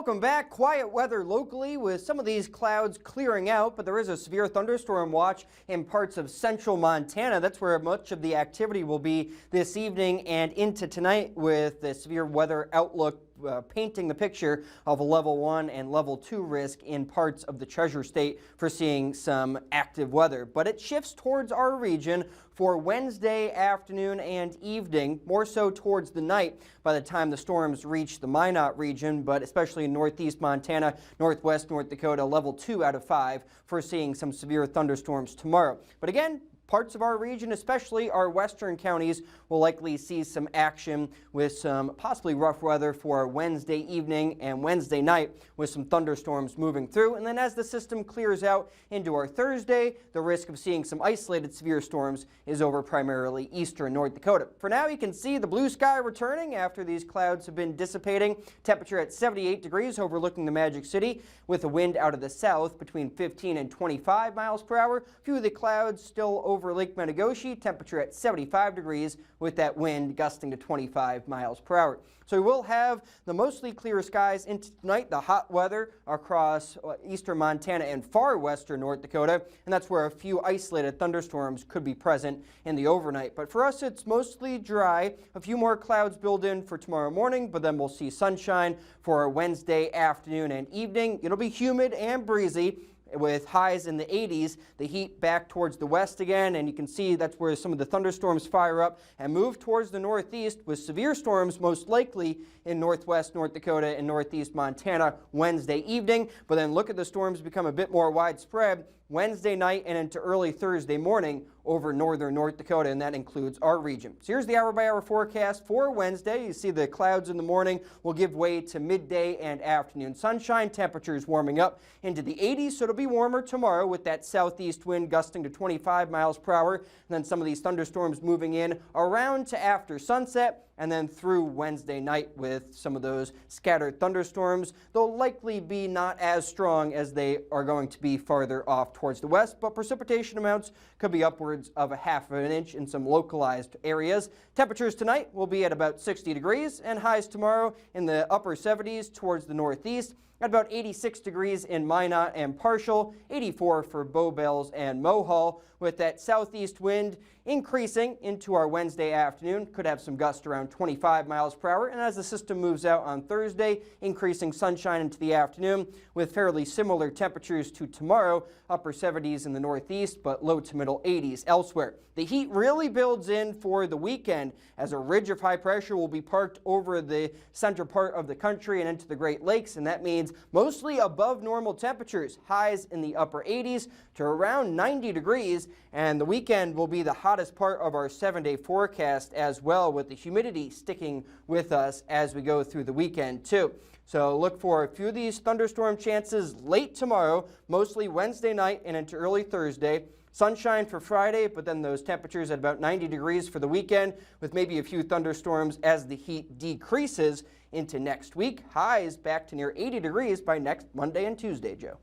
Welcome back. Quiet weather locally with some of these clouds clearing out, but there is a severe thunderstorm watch in parts of central Montana. That's where much of the activity will be this evening and into tonight, with the severe weather outlook painting the picture of a level 1 and level 2 risk in parts of the Treasure State for seeing some active weather. But it shifts towards our region for Wednesday afternoon and evening, more so towards the night by the time the storms reach the Minot region, but especially in northeast Montana, northwest North Dakota, level 2 out of 5 for seeing some severe thunderstorms tomorrow. But again, parts of our region, especially our western counties, will likely see some action with some possibly rough weather for Wednesday evening and Wednesday night, with some thunderstorms moving through. And then as the system clears out into our Thursday, the risk of seeing some isolated severe storms is over primarily eastern North Dakota. For now, you can see the blue sky returning after these clouds have been dissipating. Temperature at 78 degrees overlooking the Magic City, with a wind out of the south between 15 and 25 miles per hour. A few of the clouds still over Lake Menegoshi, temperature at 75 degrees with that wind gusting to 25 miles per hour. So we will have the mostly clear skies into tonight, the hot weather across eastern Montana and far western North Dakota, and that's where a few isolated thunderstorms could be present in the overnight. But for us, it's mostly dry. A few more clouds build in for tomorrow morning, but then we'll see sunshine for Wednesday afternoon and evening. It'll be humid and breezy, with highs in the 80s, the heat back towards the west again, and you can see that's where some of the thunderstorms fire up and move towards the northeast, with severe storms most likely in northwest North Dakota and northeast Montana Wednesday evening. But then look at the storms become a bit more widespread Wednesday night and into early Thursday morning over northern North Dakota, and that includes our region. So here's the hour-by-hour forecast for Wednesday. You see the clouds in the morning will give way to midday and afternoon sunshine. Temperatures warming up into the 80s, so it'll be warmer tomorrow with that southeast wind gusting to 25 miles per hour, and then some of these thunderstorms moving in around to after sunset, and then through Wednesday night with some of those scattered thunderstorms. They'll likely be not as strong as they are going to be farther off towards the west, but precipitation amounts could be upwards of a half of an inch in some localized areas. Temperatures tonight will be at about 60 degrees, and highs tomorrow in the upper 70s towards the northeast, at about 86 degrees in Minot and Partial, 84 for Bow Bells and Mohall, with that southeast wind increasing into our Wednesday afternoon. Could have some gusts around 25 miles per hour, and as the system moves out on Thursday, increasing sunshine into the afternoon with fairly similar temperatures to tomorrow, upper 70s in the northeast, but low to middle 80s elsewhere. The heat really builds in for the weekend as a ridge of high pressure will be parked over the center part of the country and into the Great Lakes, and that means mostly above normal temperatures, highs in the upper 80s to around 90 degrees, and the weekend will be the hottest part of our 7-day forecast as well, with the humidity sticking with us as we go through the weekend too. So look for a few of these thunderstorm chances late tomorrow, mostly Wednesday night and into early Thursday. Sunshine for Friday, but then those temperatures at about 90 degrees for the weekend, with maybe a few thunderstorms as the heat decreases into next week. Highs back to near 80 degrees by next Monday and Tuesday, Joe.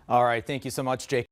All right, thank you so much, Jake.